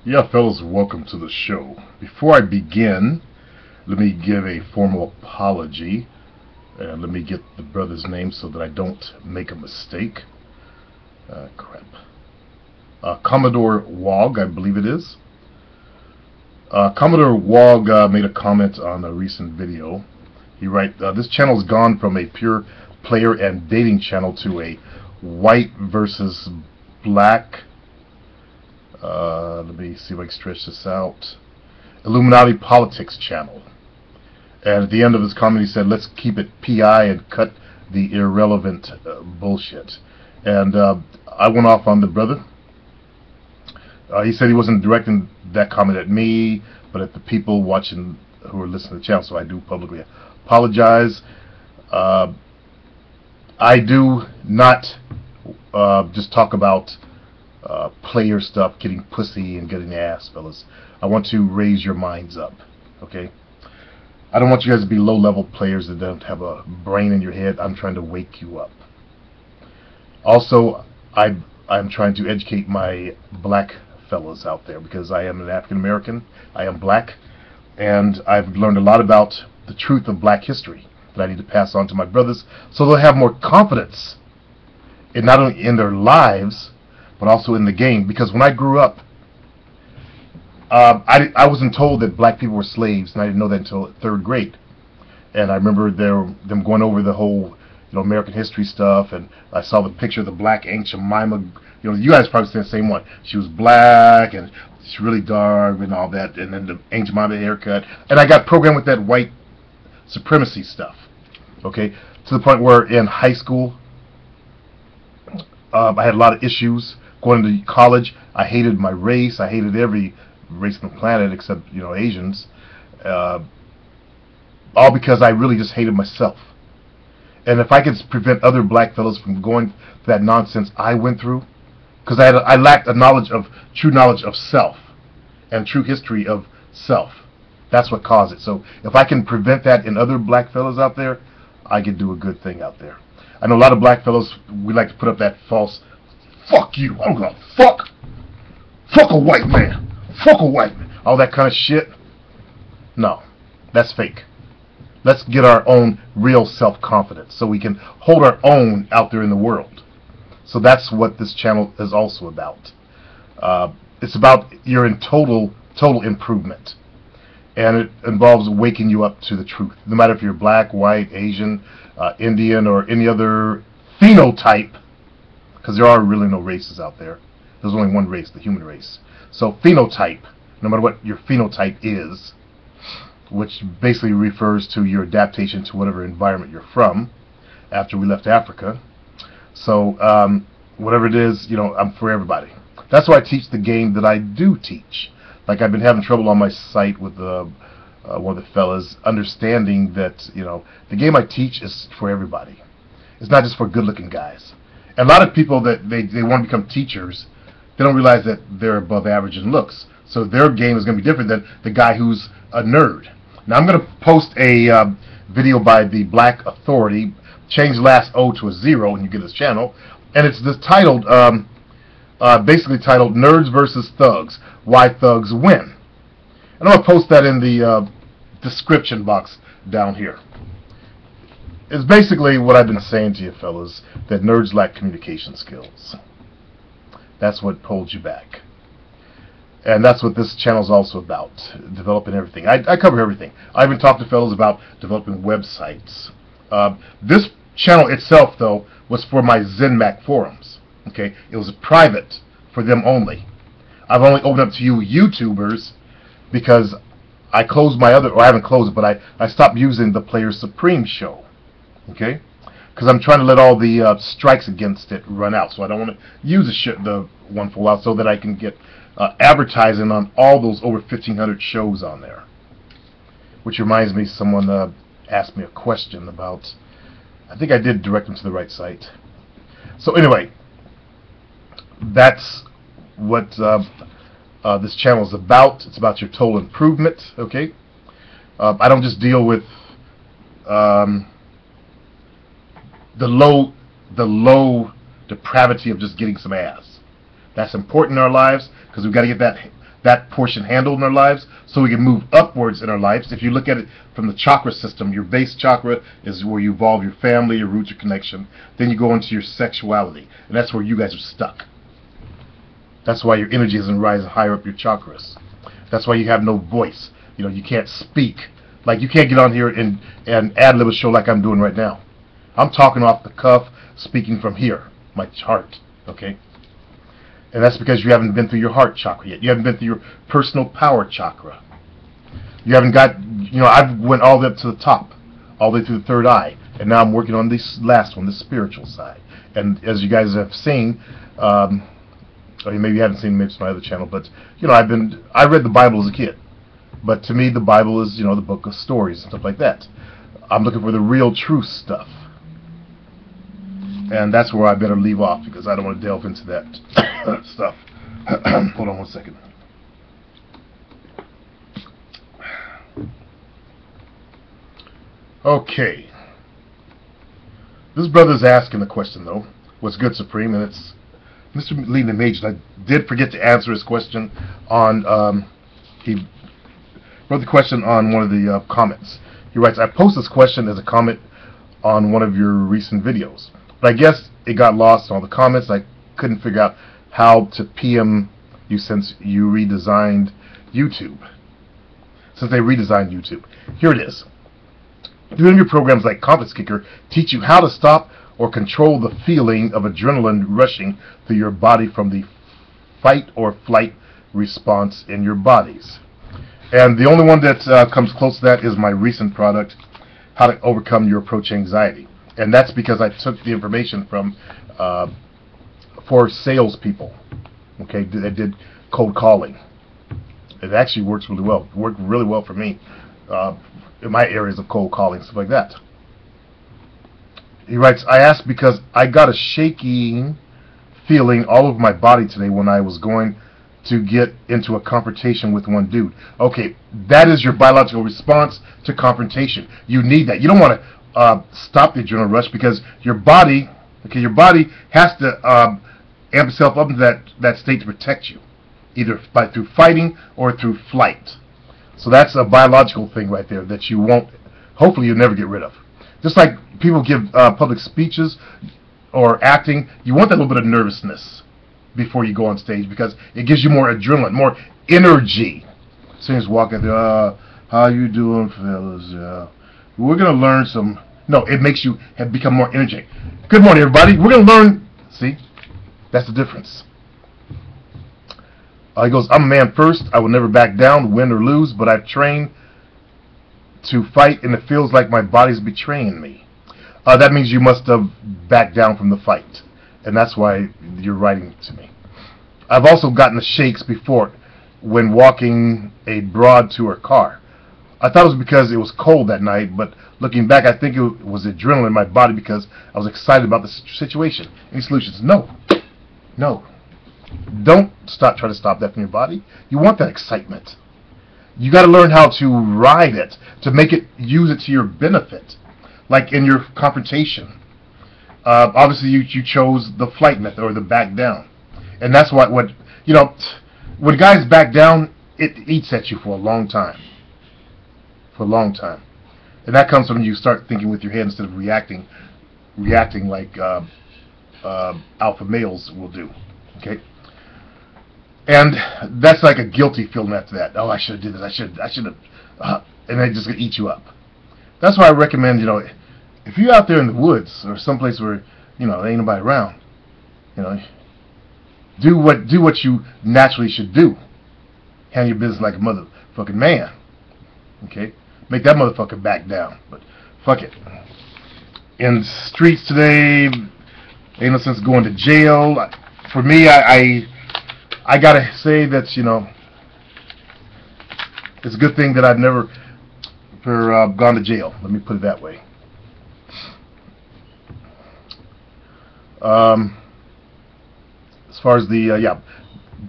Yeah, fellas, welcome to the show. Before I begin, let me give a formal apology. And let me get the brother's name so that I don't make a mistake. Crap. Commodore Wog, I believe it is. Commodore Wog made a comment on a recent video. He writes, this channel's gone from a pure player and dating channel to a white versus black. Let me see if I can stretch this out. Illuminati politics channel. And at the end of his comment, he said, "Let's keep it PI and cut the irrelevant bullshit." And I went off on the brother. He said he wasn't directing that comment at me, but at the people watching who are listening to the channel. So I do publicly apologize. I do not just talk about player stuff, getting pussy and getting ass, fellas. I want to raise your minds up, okay? I don't want you guys to be low-level players that don't have a brain in your head. I'm trying to wake you up. Also, I'm trying to educate my black fellas out there because I am an African American. I am black, and I've learned a lot about the truth of black history that I need to pass on to my brothers so they'll have more confidence in not only in their lives but also in the game. Because when I grew up, I wasn't told that black people were slaves, and I didn't know that until third grade. And I remember them going over the whole, American history stuff, and I saw the picture of the black Aunt Jemima. You guys probably seen the same one. She was black and she's really dark and all that, and then the Aunt Jemima haircut. And I got programmed with that white supremacy stuff. Okay, to the point where in high school, I had a lot of issues going to college. I hated my race. I hated every race on the planet except Asians, all because I really just hated myself. And if I could prevent other black fellows from going through that nonsense I went through, because I lacked a true knowledge of self and true history of self. That's what caused it. So if I can prevent that in other black fellows out there, I could do a good thing out there. I know a lot of black fellows, we like to put up that false, fuck you, I don't give a fuck a white man, fuck a white man, all that kind of shit. No, that's fake. Let's get our own real self-confidence so we can hold our own out there in the world. So that's what this channel is also about. It's about your total improvement. And it involves waking you up to the truth. No matter if you're black, white, Asian, Indian, or any other phenotype, because there are really no races out there. There's only one race, the human race. So phenotype, no matter what your phenotype is, which basically refers to your adaptation to whatever environment you're from after we left Africa. So whatever it is, I'm for everybody. That's why I teach the game that I do teach. Like I've been having trouble on my site with one of the fellas understanding that the game I teach is for everybody. It's not just for good-looking guys. And a lot of people that they want to become teachers, they don't realize that they're above average in looks. So their game is going to be different than the guy who's a nerd. Now I'm going to post a video by the Black Authority. Change the last O to a 0 when you get his channel, and it's titled, basically titled "Nerds versus Thugs: Why Thugs Win." And I'm going to post that in the description box down here. It's basically what I've been saying to you fellas, that nerds lack communication skills. That's what holds you back. And that's what this channel is also about, developing everything. I cover everything. I even talk to fellas about developing websites. This channel itself, though, was for my ZenMac forums. Okay, it was private for them only. I've only opened up to you YouTubers because I closed my other, or I haven't closed it, but I stopped using the Player Supreme show. Okay, because I'm trying to let all the strikes against it run out, so I don't want to use the one for a while, so that I can get advertising on all those over 1,500 shows on there. Which reminds me, someone asked me a question about, I think I did direct them to the right site. So anyway, that's what this channel is about. It's about your total improvement. Okay, I don't just deal with the low depravity of just getting some ass. That's important in our lives because we've got to get that that portion handled in our lives so we can move upwards in our lives. If you look at it from the chakra system, your base chakra is where you evolve your family, your roots, your connection. Then you go into your sexuality, and that's where you guys are stuck. That's why your energy isn't rising higher up your chakras. That's why you have no voice. You can't speak. Like, you can't get on here and ad-lib a show like I'm doing right now. I'm talking off the cuff, speaking from here, my heart, okay? And that's because you haven't been through your heart chakra yet. You haven't been through your personal power chakra. You haven't got, I've went all the way up to the top, all the way through the third eye, and now I'm working on this last one, the spiritual side. And as you guys have seen, or maybe you haven't seen maybe my other channel, but I read the Bible as a kid, but to me the Bible is the book of stories and stuff like that. I'm looking for the real true stuff, and that's where I better leave off because I don't want to delve into that stuff. Hold on one second. Okay. This brother's asking the question, though. What's good, Supreme? And it's Mr. Lee the Major. I did forget to answer his question on, he wrote the question on one of the comments. He writes, I posted this question as a comment on one of your recent videos, but I guess it got lost in all the comments. I couldn't figure out how to PM you since you redesigned YouTube. Since they redesigned YouTube. Here it is. Doing your programs like Confidence Kicker teach you how to stop or control the feeling of adrenaline rushing through your body from the fight or flight response in your bodies. And the only one that comes close to that is my recent product, How to Overcome Your Approach Anxiety. And that's because I took the information from for salespeople, okay, that did cold calling. It actually works really well. It worked really well for me in my areas of cold calling, stuff like that. He writes, I asked because I got a shaking feeling all over my body today when I was going to get into a confrontation with one dude. Okay, that is your biological response to confrontation. You need that. You don't want to stop the adrenaline rush because your body, has to amp itself up into that state to protect you, either through fighting or through flight. So that's a biological thing right there that you won't, hopefully you'll never get rid of. Just like people give public speeches or acting, you want that little bit of nervousness before you go on stage because it gives you more adrenaline, more energy. So you just walk in there, how you doing, fellas? We're going to learn some, no, it makes you become more energetic. Good morning, everybody. We're going to learn, see, that's the difference. He goes, I'm a man first. I will never back down, win or lose, but I've trained to fight, and it feels like my body's betraying me. That means you must have backed down from the fight, and that's why you're writing to me. I've also gotten the shakes before when walking a broad to her car. I thought it was because it was cold that night, but looking back, I think it was adrenaline in my body because I was excited about the situation. Any solutions? No. No. Don't try to stop that from your body. You want that excitement. You got to learn how to ride it, to use it to your benefit. Like in your confrontation. Obviously, you chose the flight method or the back down. And that's what when guys back down, it eats at you for a long time. For a long time. And that comes when you start thinking with your head instead of reacting like alpha males will do. Okay? And that's like a guilty feeling after that. Oh, I should have did this. I should have. And they just gonna eat you up. That's why I recommend, if you're out there in the woods or someplace where, there ain't nobody around, do what you naturally should do. Handle your business like a motherfucking man. Okay? Make that motherfucker back down. But fuck it. In the streets today, ain't no sense going to jail. For me, I gotta say that, it's a good thing that I've never gone to jail. Let me put it that way. As far as the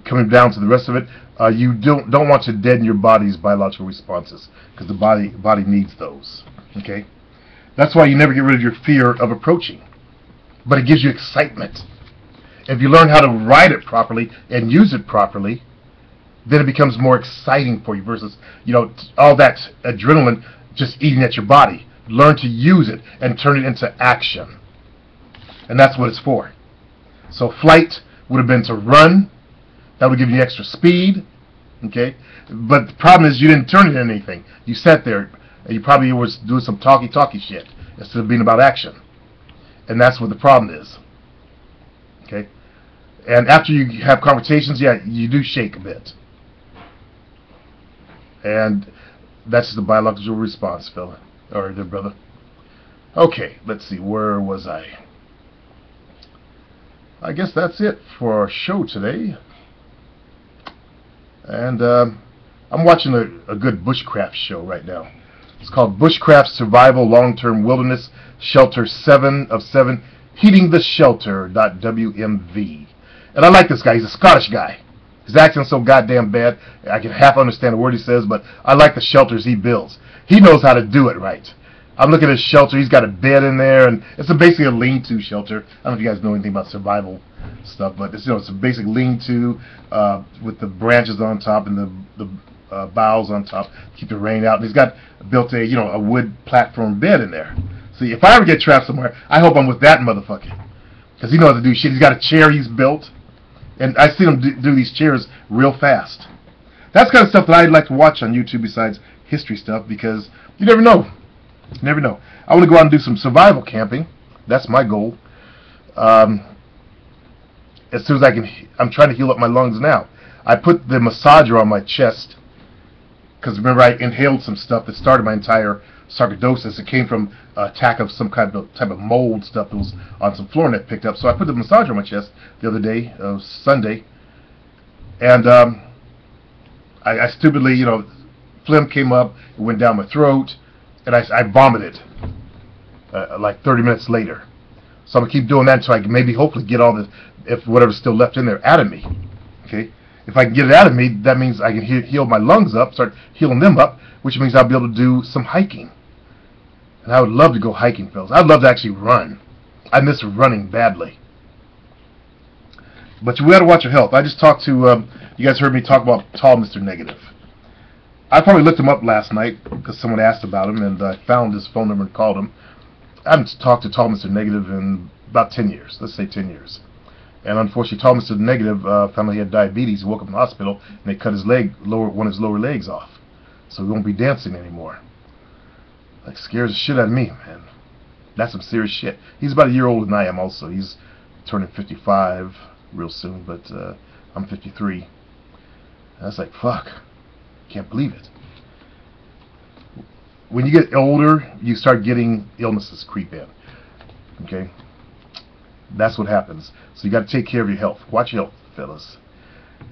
coming down to the rest of it, you don't want to deaden your body's biological responses because the body needs those. Okay, that's why you never get rid of your fear of approaching, but it gives you excitement. If you learn how to ride it properly and use it properly, then it becomes more exciting for you versus, all that adrenaline just eating at your body. Learn to use it and turn it into action. And that's what it's for. So flight would have been to run. That would give you extra speed. Okay? But the problem is you didn't turn it into anything. You sat there and you probably was doing some talky shit instead of being about action. And that's what the problem is. Okay? And after you have conversations, yeah, you do shake a bit. And that's the biological response, fella. Or there, brother. Okay, let's see. Where was I? I guess that's it for our show today. And I'm watching a good bushcraft show right now. It's called Bushcraft Survival Long-Term Wilderness Shelter 7 of 7, heatingtheshelter.wmv. And I like this guy. He's a Scottish guy. His accent's so goddamn bad, I can half understand a word he says, but I like the shelters he builds. He knows how to do it right. I'm looking at his shelter. He's got a bed in there, and it's basically a lean-to shelter. I don't know if you guys know anything about survival stuff, but it's a basic lean-to with the branches on top and the boughs on top to keep the rain out. And he's got built a wood platform bed in there. See, if I ever get trapped somewhere, I hope I'm with that motherfucker, because he knows how to do shit. He's got a chair he's built, and I've seen him do these chairs real fast. That's kind of stuff that I'd like to watch on YouTube besides history stuff, because you never know. You never know. I want to go out and do some survival camping. That's my goal. As soon as I can, I'm trying to heal up my lungs now. I put the massager on my chest, because remember I inhaled some stuff that started my entire sarcoidosis. It came from an attack of some type of mold stuff that was on some floor net picked up. So I put the massager on my chest the other day, Sunday, and I stupidly, phlegm came up, it went down my throat, and I vomited like 30 minutes later. So I'm going to keep doing that until I can maybe hopefully get all if whatever's still left in there out of me. Okay? If I can get it out of me, that means I can heal my lungs up, start healing them up, which means I'll be able to do some hiking. And I would love to go hiking, fellas. I'd love to actually run. I miss running badly. But you got to watch your health. I just talked to, you guys heard me talk about Tall Mr. Negative. I probably looked him up last night because someone asked about him, and I found his phone number and called him. I haven't talked to Tall Mr. Negative in about 10 years. Let's say 10 years. And unfortunately, Tall Mr. Negative found out he had diabetes. He woke up in the hospital, and they cut his one of his lower legs off. So he won't be dancing anymore. Like, scares the shit out of me, man. That's some serious shit. He's about a year older than I am also. He's turning 55 real soon, but I'm 53. And that's like, fuck. Can't believe it. When you get older, you start getting illnesses creep in. Okay? That's what happens. So you got to take care of your health. Watch your health, fellas.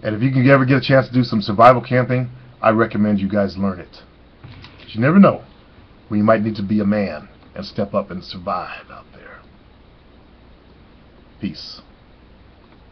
And if you can ever get a chance to do some survival camping, I recommend you guys learn it. But you never know when you might need to be a man and step up and survive out there. Peace.